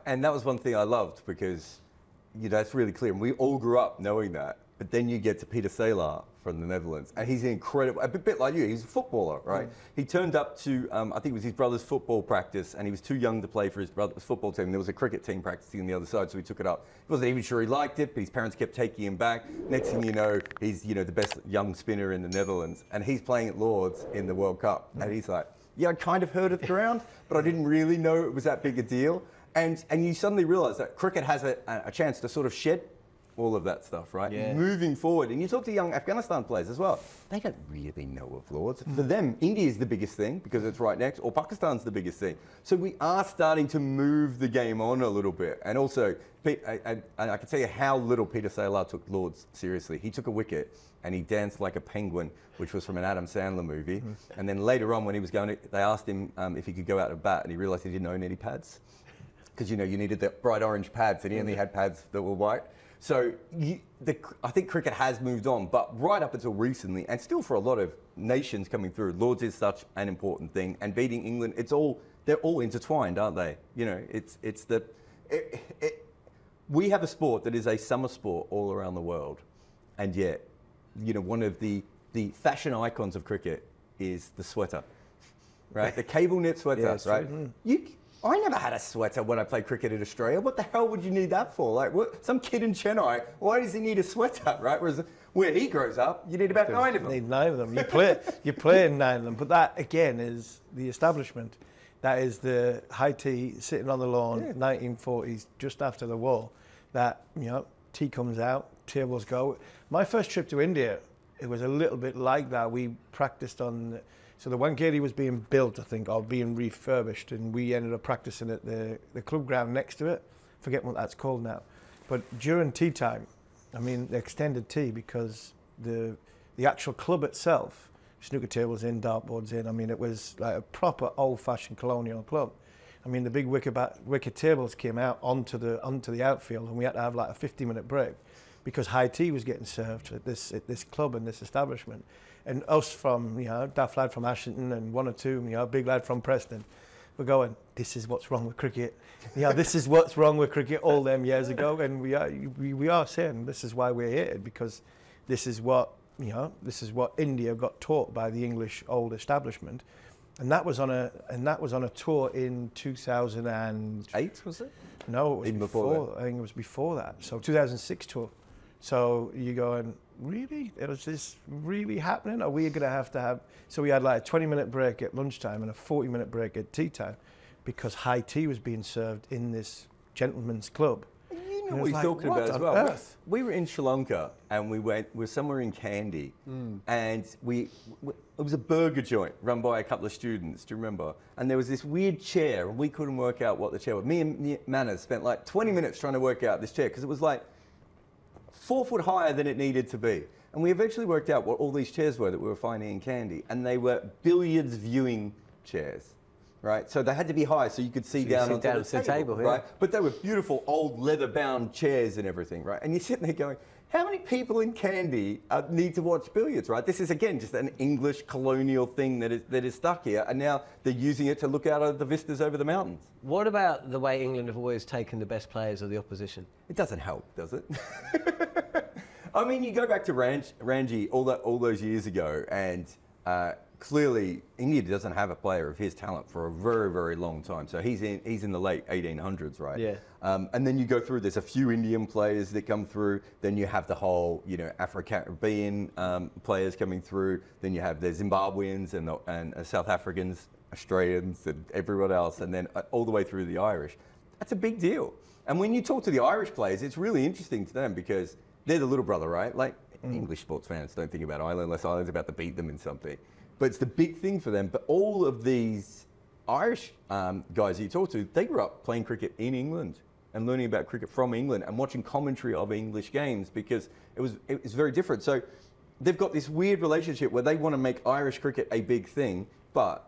And that was one thing I loved because, it's really clear. And we all grew up knowing that. But then you get to Peter Saylor from the Netherlands, and he's incredible, a bit like you, he's a footballer, right? He turned up to, I think it was his brother's football practice, and he was too young to play for his brother's football team. There was a cricket team practicing on the other side, so he took it up. He wasn't even sure he liked it, but his parents kept taking him back. Next thing you know, he's the best young spinner in the Netherlands, and he's playing at Lord's in the World Cup. And he's like, yeah, I kind of heard of the ground, but I didn't really know it was that big a deal. And you suddenly realise that cricket has a chance to sort of shed all of that stuff, right? Yeah. Moving forward. And you talk to young Afghanistan players as well. They don't really know of Lord's. For them, India is the biggest thing because it's right next, or Pakistan's the biggest thing. So we are starting to move the game on a little bit. And also, I can tell you how little Peter Saylor took Lord's seriously. He took a wicket and he danced like a penguin, which was from an Adam Sandler movie. And then later on when he was going, they asked him if he could go out to bat, and he realised he didn't own any pads. Because you needed the bright orange pads, and he only had pads that were white. So I think cricket has moved on, but right up until recently, and still for a lot of nations coming through, Lord's is such an important thing. And beating England, they're all intertwined, aren't they? We have a sport that is a summer sport all around the world, and yet, one of the fashion icons of cricket is the sweater, right? The cable knit sweater, right? I never had a sweater when I played cricket in Australia. What the hell would you need that for? Like, some kid in Chennai, why does he need a sweater, right? Whereas where he grows up, you need about 9 of them. You need 9 of them. You play in 9 of them. But that, again, is the establishment. That is the high tea sitting on the lawn, 1940s, just after the war. That, tea comes out, tables go. My first trip to India, it was a little bit like that. We practiced on... So the Wankhede was being built, I think, or being refurbished, and we ended up practicing at the club ground next to it. Forget what that's called now. But during tea time, the extended tea, because the actual club itself, snooker tables in, dartboards in, it was like a proper old-fashioned colonial club. The big wicket tables came out onto the outfield, and we had to have like a 50-minute break because high tea was getting served at this club and this establishment. And us from, daft lad from Ashington and 1 or 2, big lad from Preston, we're going, this is what's wrong with cricket. This is what's wrong with cricket all them years ago. And we are saying this is why we're here, because this is what India got taught by the English old establishment. And that was on a tour in 2008, was it? No, it was even before that. I think it was before that. So 2006 tour. So you're going, really? Is this really happening? Are we going to have... So we had like a 20-minute break at lunchtime and a 40-minit break at tea time because high tea was being served in this gentleman's club. You know what he's talking about as well. We were in Sri Lanka and we were somewhere in Kandy, and it was a burger joint run by a couple of students, do you remember? And there was this weird chair and we couldn't work out what the chair was. Me and Manners spent like 20 minutes trying to work out this chair because it was like 4 foot higher than it needed to be. And we eventually worked out what all these chairs were that we were finding in Kandy, and they were billiards viewing chairs, right? So they had to be high so you could see down onto the table, right? But they were beautiful old leather-bound chairs and everything, right? And you're sitting there going, how many people in Kandy need to watch billiards, right? This is, again, just an English colonial thing that is stuck here, and now they're using it to look out at the vistas over the mountains. What about the way England have always taken the best players of the opposition? It doesn't help, does it? You go back to Ranji all those years ago, and clearly India doesn't have a player of his talent for a very, very long time. So he's in the late 1800s, right? Yeah. And then you go through, there's a few Indian players that come through. Then you have the whole, Afro-Caribbean players coming through. Then you have the Zimbabweans and South Africans, Australians, and everyone else. And then all the way through the Irish. That's a big deal. And when you talk to the Irish players, it's really interesting to them because they're the little brother, right? Like English sports fans don't think about Ireland unless Ireland's about to beat them in something. But it's the big thing for them. But all of these Irish guys you talk to, they grew up playing cricket in England and learning about cricket from England and watching commentary of English games because it was very different. So they've got this weird relationship where they want to make Irish cricket a big thing. But,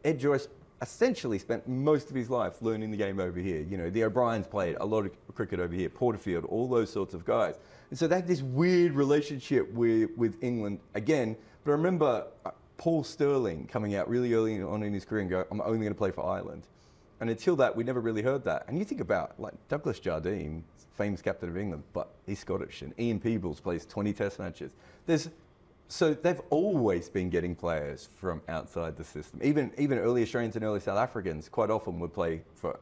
Ed Joyce essentially spent most of his life learning the game over here. The O'Briens played a lot of cricket over here, Porterfield, all those sorts of guys. And so they had this weird relationship with England again. But I remember Paul Sterling coming out really early on in his career and go, I'm only going to play for Ireland. And until that, we never really heard that. And you think about, like, Douglas Jardine, famous captain of England, but he's Scottish, and Ian Peebles plays 20 test matches. So they've always been getting players from outside the system. Even early Australians and early South Africans quite often would play for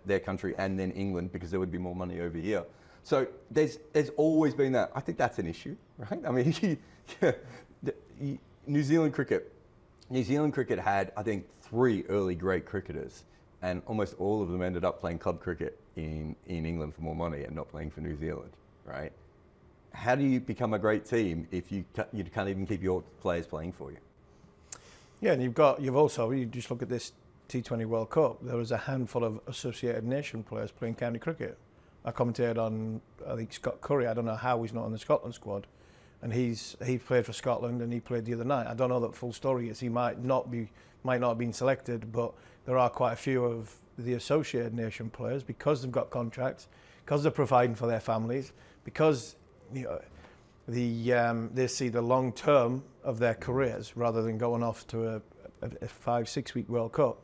their country and then England because there would be more money over here. So there's always been that. I think that's an issue, right? I mean, New Zealand cricket had, I think, 3 early great cricketers, and almost all of them ended up playing club cricket in England for more money and not playing for New Zealand, right? How do you become a great team if you can't even keep your players playing for you? Yeah, and you just look at this T20 World Cup. There was a handful of associated nation players playing county cricket. I commentated on, I think, Scott Curry. I don't know how he's not on the Scotland squad, and he played for Scotland and he played the other night. I don't know the full story. He might not have been selected, but there are quite a few of the associated nation players, because they've got contracts, because they're providing for their families, because they see the long term of their careers rather than going off to a 5-6 week World Cup.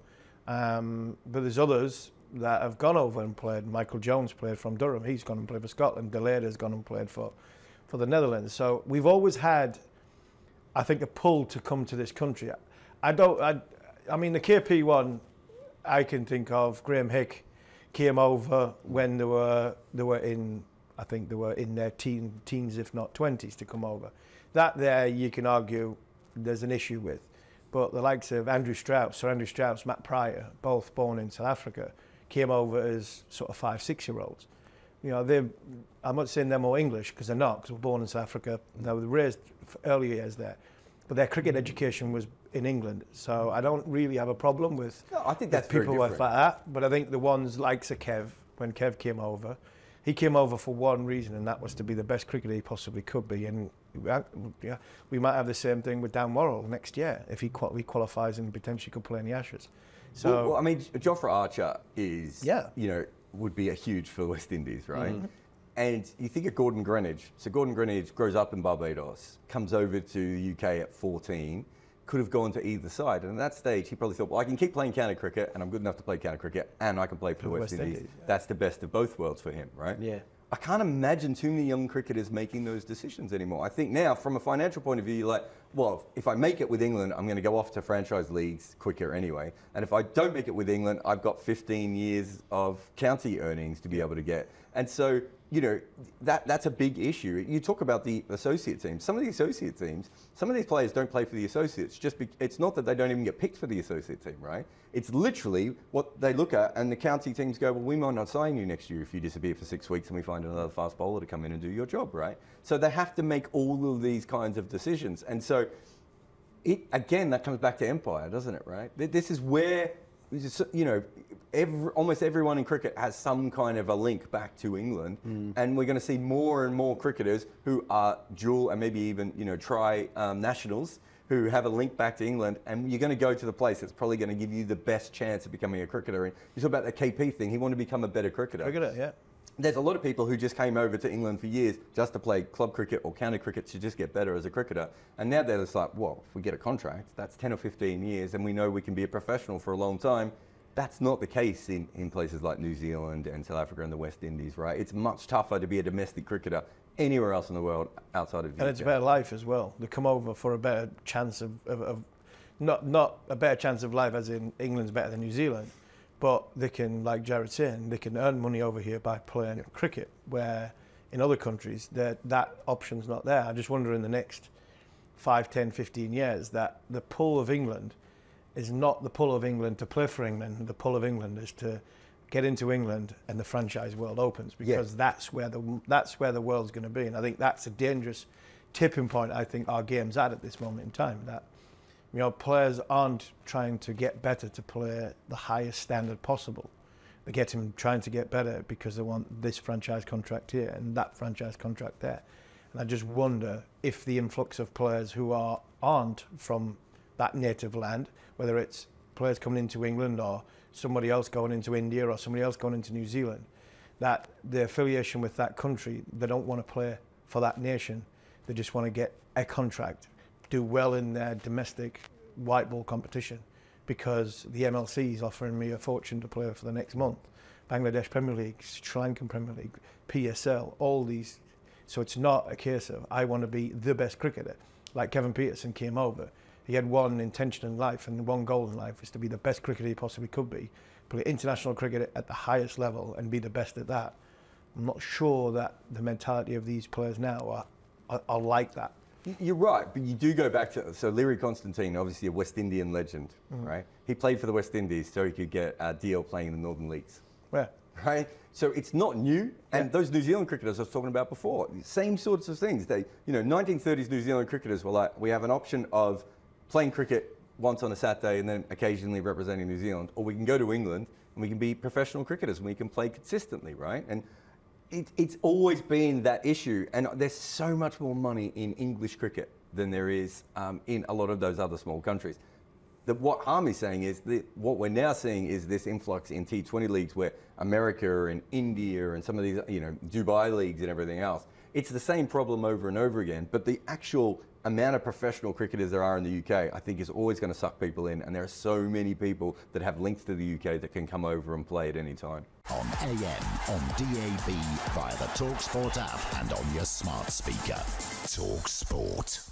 But there's others that have gone over and played. Michael Jones played from Durham. He's gone and played for Scotland. Delaire's gone and played for the Netherlands. So we've always had, I think, a pull to come to this country. I mean, the KP one, I can think of. Graham Hick came over when they were in. I think they were in their teens, if not 20s, to come over. That there, you can argue, there's an issue with. But the likes of Sir Andrew Strauss, Matt Pryor, both born in South Africa, came over as sort of 5-6-year-olds. You know, I'm not saying they're more English, because they're not, because they were born in South Africa. They were raised for early years there. But their cricket education was in England. So I don't really have a problem with, I think that's people like that. But I think the ones like Kev, when Kev came over, he came over for one reason, and that was to be the best cricketer he possibly could be. And we might have the same thing with Dan Worrell next year if he qualifies and potentially could play in the Ashes. So, well, I mean, Jofra Archer is, would be a huge for West Indies, right? Mm. And you think of Gordon Greenidge. So Gordon Greenidge grows up in Barbados, comes over to the UK at 14, could have gone to either side. And at that stage, he probably thought, well, I can keep playing county cricket, and I'm good enough to play county cricket, and I can play for the West Indies. Yeah. That's the best of both worlds for him, right? Yeah. I can't imagine too many young cricketers making those decisions anymore. I think now, from a financial point of view, you're like, well, if I make it with England, I'm going to go off to franchise leagues quicker anyway. And if I don't make it with England, I've got 15 years of county earnings to be able to get. And so, you know, that's a big issue. You talk about the associate teams. Some of the associate teams, some of these players don't play for the associates. It's not that they don't even get picked for the associate team, right? It's literally what they look at, and the county teams go, well, we might not sign you next year if you disappear for 6 weeks and we find another fast bowler to come in and do your job, right? So they have to make all of these kinds of decisions. And so, again, that comes back to empire, doesn't it, right? This is where, you know, almost everyone in cricket has some kind of a link back to England, and we're going to see more and more cricketers who are dual and maybe even, you know, nationals who have a link back to England, and you're going to go to the place that's probably going to give you the best chance of becoming a cricketer. And you talk about the KP thing; he wanted to become a better cricketer. Yeah. There's a lot of people who just came over to England for years just to play club cricket or county cricket to just get better as a cricketer. And now they're just like, well, if we get a contract, that's 10 or 15 years, and we know we can be a professional for a long time. That's not the case in places like New Zealand and South Africa and the West Indies, right? It's much tougher to be a domestic cricketer anywhere else in the world outside of the UK. And it's a better life as well. They come over for a better chance of not a better chance of life as in England's better than New Zealand, but they can, like Jarrod's saying, they can earn money over here by playing cricket, where in other countries that option's not there. I just wonder in the next 5, 10, 15 years that the pull of England is not the pull of England to play for England. The pull of England is to get into England and the franchise world opens, because that's where the world's going to be. And I think that's a dangerous tipping point. I think our game's at this moment in time. That, you know, players aren't trying to get better to play the highest standard possible. They're trying to get better because they want this franchise contract here and that franchise contract there. And I just wonder if the influx of players who aren't from that native land, whether it's players coming into England or somebody else going into India or somebody else going into New Zealand, that the affiliation with that country, they don't want to play for that nation. They just want to get a contract, do well in their domestic white ball competition, because the MLC is offering me a fortune to play for the next month. Bangladesh Premier League, Sri Lankan Premier League, PSL, all these. So it's not a case of I want to be the best cricketer. Like Kevin Peterson came over. He had one intention in life and one goal in life is to be the best cricketer he possibly could be. Play international cricket at the highest level and be the best at that. I'm not sure that the mentality of these players now are like that. You're right, but you do go back to, so Leary Constantine, obviously a West Indian legend, right? He played for the West Indies so he could get a deal playing in the Northern Leagues. Yeah. Right? So it's not new, and those New Zealand cricketers I was talking about before, same sorts of things. They, 1930s New Zealand cricketers were like, we have an option of playing cricket once on a Saturday and then occasionally representing New Zealand, or we can go to England and we can be professional cricketers and we can play consistently, right? And it's always been that issue, and there's so much more money in English cricket than there is in a lot of those other small countries. What Harmy's saying is that what we're now seeing is this influx in T20 leagues where America and India and some of these, Dubai leagues and everything else, it's the same problem over and over again, but the actual amount of professional cricketers there are in the UK, I think is always going to suck people in, and there are so many people that have links to the UK that can come over and play at any time. On AM, on DAB, via the talkSPORT app and on your smart speaker. talkSPORT.